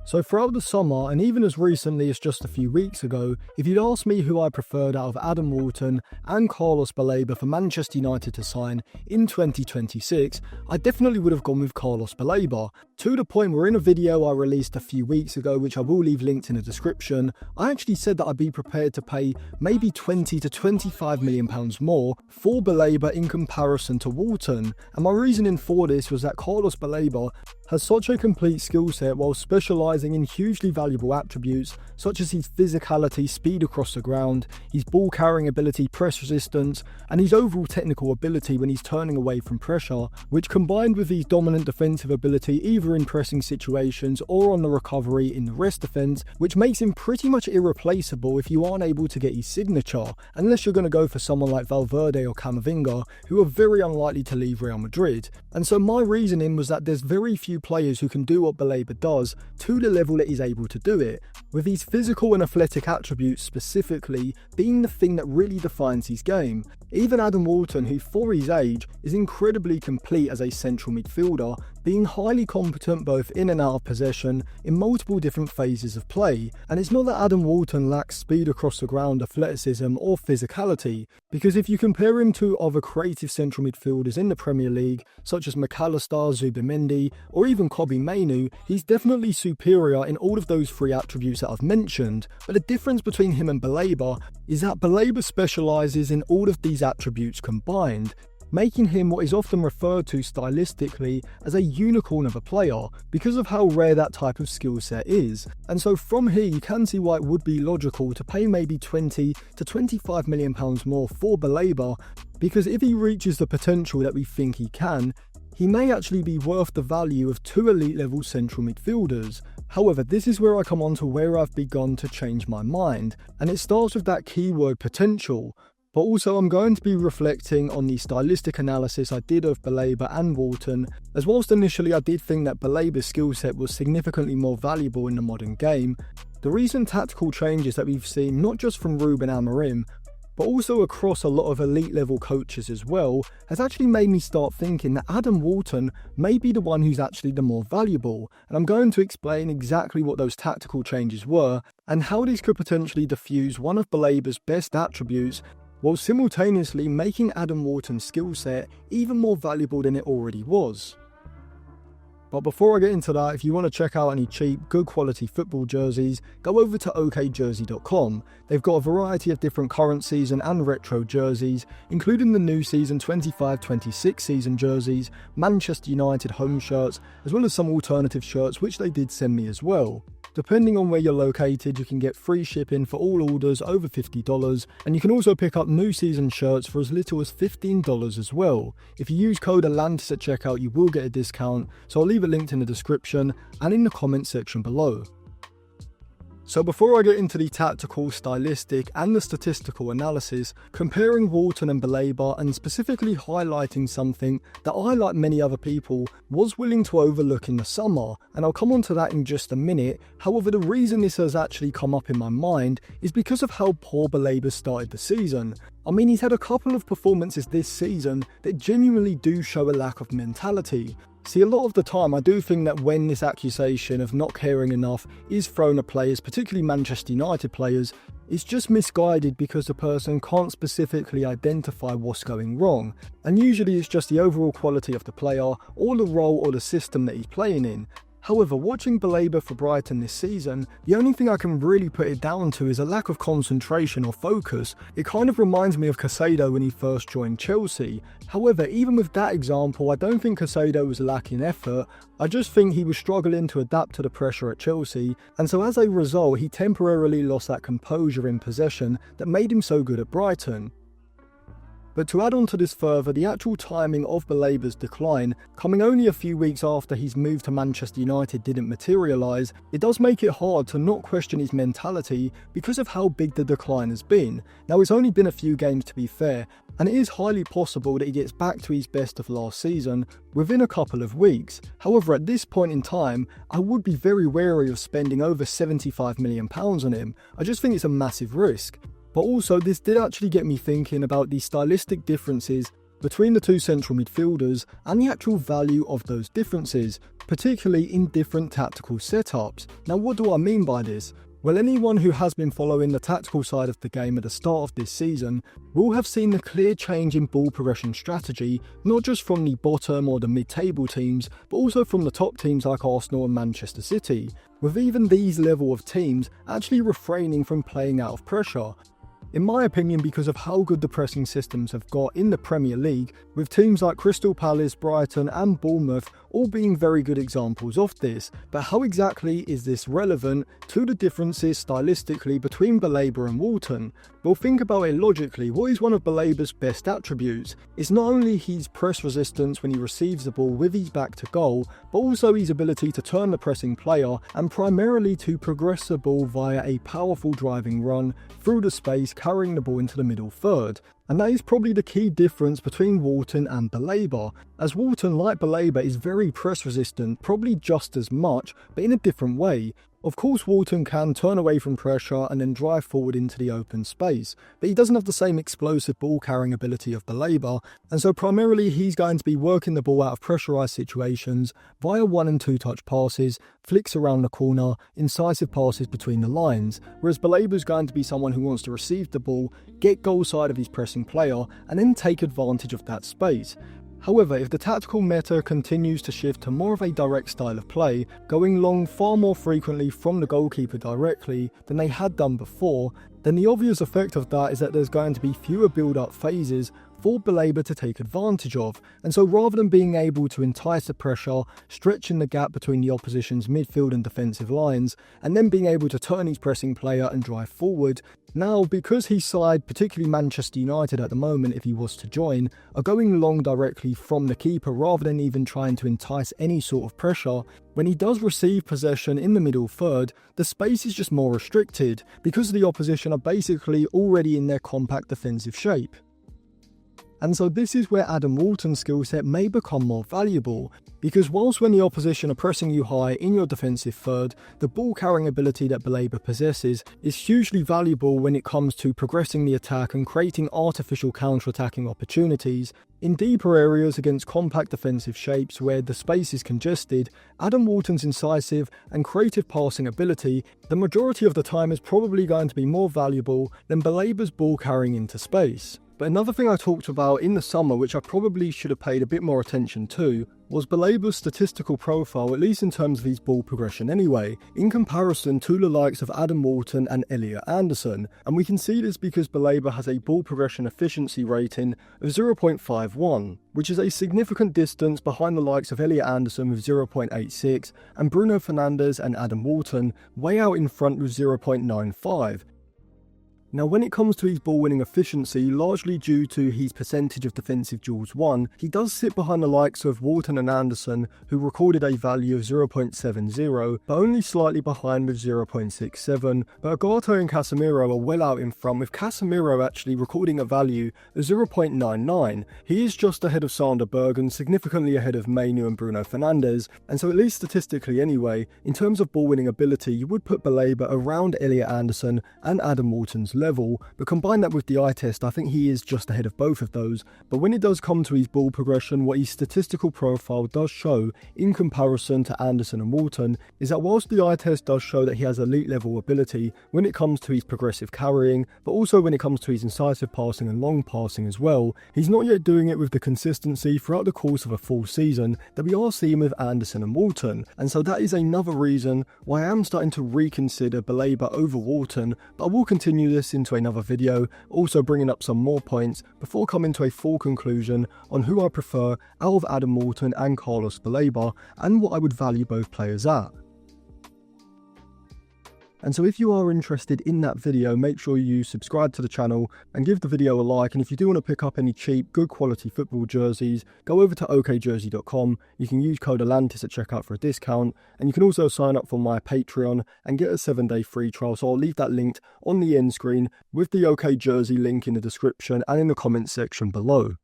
So throughout the summer, and even as recently as just a few weeks ago, if you'd asked me who I preferred out of Adam Wharton and Carlos Baleba for Manchester United to sign in 2026, I definitely would have gone with Carlos Baleba. To the point where in a video I released a few weeks ago, which I will leave linked in the description, I actually said that I'd be prepared to pay maybe 20 to 25 million pounds more for Baleba in comparison to Wharton. And my reasoning for this was that Carlos Baleba has such a complete skill set while specialising in hugely valuable attributes such as his physicality, speed across the ground, his ball carrying ability, press resistance, and his overall technical ability when he's turning away from pressure, which combined with his dominant defensive ability either in pressing situations or on the recovery in the rest defence, which makes him pretty much irreplaceable if you aren't able to get his signature, unless you're going to go for someone like Valverde or Camavinga, who are very unlikely to leave Real Madrid. And so my reasoning was that there's very few players who can do what Baleba does to the level that he's able to do it, with his physical and athletic attributes specifically being the thing that really defines his game. Even Adam Wharton, who for his age is incredibly complete as a central midfielder, being highly competent both in and out of possession in multiple different phases of play. And it's not that Adam Wharton lacks speed across the ground, athleticism or physicality, because if you compare him to other creative central midfielders in the Premier League, such as McAllister, Zubimendi or even Kobbie Mainoo, he's definitely superior in all of those three attributes that I've mentioned. But the difference between him and Baleba is that Baleba specialises in all of these attributes combined, making him what is often referred to stylistically as a unicorn of a player because of how rare that type of skill set is. And so from here you can see why it would be logical to pay maybe 20 to 25 million pounds more for Baleba, because if he reaches the potential that we think he can, he may actually be worth the value of two elite level central midfielders. However, this is where I come on to where I've begun to change my mind, and it starts with that keyword potential. But also I'm going to be reflecting on the stylistic analysis I did of Baleba and Wharton, as whilst initially I did think that Baleba's skill set was significantly more valuable in the modern game, the recent tactical changes that we've seen not just from Ruben Amorim, but also across a lot of elite level coaches as well, has actually made me start thinking that Adam Wharton may be the one who's actually the more valuable. And I'm going to explain exactly what those tactical changes were and how these could potentially diffuse one of Baleba's best attributes while simultaneously making Adam Wharton's skill set even more valuable than it already was. But before I get into that, if you want to check out any cheap, good quality football jerseys, go over to okjersey.com. They've got a variety of different current season and retro jerseys, including the new season 25-26 season jerseys, Manchester United home shirts, as well as some alternative shirts which they did send me as well. Depending on where you're located, you can get free shipping for all orders over $50, and you can also pick up new season shirts for as little as $15 as well. If you use code ATLANTIS at checkout, you will get a discount, so I'll leave it linked in the description and in the comment section below. So before I get into the tactical, stylistic and the statistical analysis, comparing Wharton and Baleba and specifically highlighting something that I, like many other people, was willing to overlook in the summer, and I'll come on to that in just a minute. However, the reason this has actually come up in my mind is because of how poor Baleba started the season. I mean, he's had a couple of performances this season that genuinely do show a lack of mentality. See, a lot of the time I do think that when this accusation of not caring enough is thrown at players, particularly Manchester United players, it's just misguided because the person can't specifically identify what's going wrong. And usually it's just the overall quality of the player or the role or the system that he's playing in. However, watching Baleba for Brighton this season, the only thing I can really put it down to is a lack of concentration or focus. It kind of reminds me of Caicedo when he first joined Chelsea. However, even with that example, I don't think Caicedo was lacking effort. I just think he was struggling to adapt to the pressure at Chelsea, and so as a result, he temporarily lost that composure in possession that made him so good at Brighton. But to add on to this further, the actual timing of Baleba's decline, coming only a few weeks after his move to Manchester United didn't materialise, it does make it hard to not question his mentality because of how big the decline has been. Now, it's only been a few games to be fair, and it is highly possible that he gets back to his best of last season within a couple of weeks. However, at this point in time, I would be very wary of spending over £75 million on him. I just think it's a massive risk. But also, this did actually get me thinking about the stylistic differences between the two central midfielders and the actual value of those differences. particularly in different tactical setups. Now, what do I mean by this? Well, anyone who has been following the tactical side of the game at the start of this season will have seen the clear change in ball progression strategy, not just from the bottom or the mid-table teams, but also from the top teams like Arsenal and Manchester City, with even these level of teams actually refraining from playing out of pressure. In my opinion, because of how good the pressing systems have got in the Premier League, with teams like Crystal Palace, Brighton and Bournemouth all being very good examples of this. But how exactly is this relevant to the differences stylistically between Baleba and Wharton? Well, think about it logically. What is one of Baleba's best attributes? It's not only his press resistance when he receives the ball with his back to goal, but also his ability to turn the pressing player and primarily to progress the ball via a powerful driving run through the space, carrying the ball into the middle third. And that is probably the key difference between Wharton and Baleba, as Wharton, like Baleba, is very press resistant, probably just as much, but in a different way. Of course, Wharton can turn away from pressure and then drive forward into the open space, but he doesn't have the same explosive ball carrying ability of Baleba, and so primarily he's going to be working the ball out of pressurised situations via 1 and 2 touch passes, flicks around the corner, incisive passes between the lines, whereas Baleba's going to be someone who wants to receive the ball, get goal side of his pressing player, and then take advantage of that space. However, if the tactical meta continues to shift to more of a direct style of play, going long far more frequently from the goalkeeper directly than they had done before, then the obvious effect of that is that there's going to be fewer build-up phases for Baleba to take advantage of, and so rather than being able to entice the pressure, stretching the gap between the opposition's midfield and defensive lines, and then being able to turn his pressing player and drive forward, now because his side, particularly Manchester United at the moment if he was to join, are going long directly from the keeper rather than even trying to entice any sort of pressure, when he does receive possession in the middle third, the space is just more restricted because the opposition are basically already in their compact defensive shape. And so this is where Adam Wharton's skill set may become more valuable, because whilst when the opposition are pressing you high in your defensive third, the ball carrying ability that Baleba possesses is hugely valuable when it comes to progressing the attack and creating artificial counter-attacking opportunities. In deeper areas against compact defensive shapes where the space is congested, Adam Wharton's incisive and creative passing ability the majority of the time is probably going to be more valuable than Baleba's ball carrying into space. But another thing I talked about in the summer, which I probably should have paid a bit more attention to, was Baleba's statistical profile, at least in terms of his ball progression anyway, in comparison to the likes of Adam Wharton and Elliot Anderson. And we can see this because Baleba has a ball progression efficiency rating of 0.51, which is a significant distance behind the likes of Elliot Anderson with 0.86, and Bruno Fernandes and Adam Wharton way out in front with 0.95. Now, when it comes to his ball winning efficiency, largely due to his percentage of defensive duels won, he does sit behind the likes of Wharton and Anderson, who recorded a value of 0.70, but only slightly behind with 0.67. But Agate and Casemiro are well out in front, with Casemiro actually recording a value of 0.99. He is just ahead of Sander Berg and significantly ahead of Mainu and Bruno Fernandes, and so at least statistically anyway, in terms of ball winning ability, you would put Baleba around Elliot Anderson and Adam Wharton's level, but combine that with the eye test, I think he is just ahead of both of those. But when it does come to his ball progression, what his statistical profile does show in comparison to Anderson and Wharton is that whilst the eye test does show that he has elite level ability when it comes to his progressive carrying, but also when it comes to his incisive passing and long passing as well, he's not yet doing it with the consistency throughout the course of a full season that we are seeing with Anderson and Wharton. And so that is another reason why I am starting to reconsider Baleba over Wharton, but I will continue this into another video, also bringing up some more points before coming to a full conclusion on who I prefer out of Adam Wharton and Carlos Baleba and what I would value both players at. And so if you are interested in that video, make sure you subscribe to the channel and give the video a like. And if you do want to pick up any cheap, good quality football jerseys, go over to okjersey.com. You can use code Atlantis at checkout for a discount. And you can also sign up for my Patreon and get a 7-day free trial. So I'll leave that linked on the end screen with the OK Jersey link in the description and in the comments section below.